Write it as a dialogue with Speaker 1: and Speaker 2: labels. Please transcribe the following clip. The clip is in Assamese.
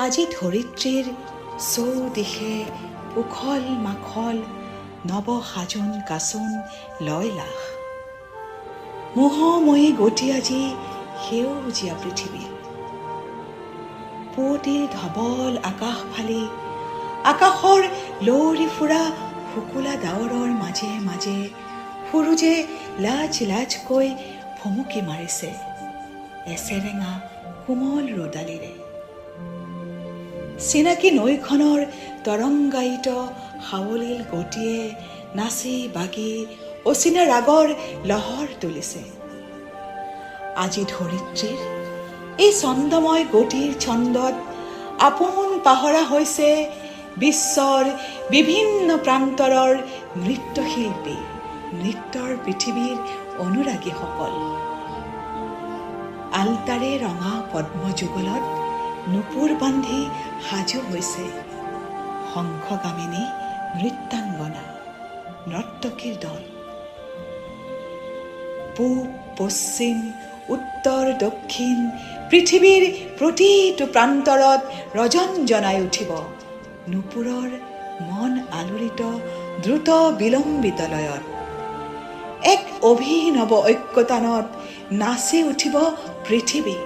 Speaker 1: আজি ধৰিত্ৰীৰ চৌদিশে উখল মাখল নৱ সাজোন কাচোন লয়লাস। মোহময়ী গতি আজি সেউজীয়া পৃথিৱীত। পুৱতিৰ ধবল আকাশ ফালি আকাশৰ লৰি ফুৰা শুকুলা ডাৱৰৰ মাজে মাজে সূৰুযে লাজ লাজকৈ ভুমুকি মাৰিছে এচেৰেঙা কোমল ৰ'দালিৰে। চিনাকি নৈখনৰ তৰংগায়িত সাৱলীল গতিয়ে নাচি বাগি অচিনা ৰাগৰ লহৰ তুলিছে। আজি ধৰিত্ৰীৰ এই ছন্দময় গতিৰ ছন্দত আপোন পাহৰা হৈছে বিশ্বৰ বিভিন্ন প্ৰান্তৰৰ নৃত্যশিল্পী, নৃত্যৰ পৃথিৱীৰ অনুৰাগীসকল। আলতাৰে ৰঙা পদ্মযুগলত নুপুৰ বান্ধি সাজু হৈছে শংখগামিনী নৃত্যাংগনা, নৰ্তকীৰ দল। পূব পশ্চিম উত্তৰ দক্ষিণ পৃথিৱীৰ প্ৰতিটো প্ৰান্তৰত ৰজনজনাই উঠিব নুপুৰৰ মন আলোড়িত দ্ৰুত বিলম্বিত লয়ত। এক অভিনৱ ঐক্যতানত নাচি উঠিব পৃথিৱী।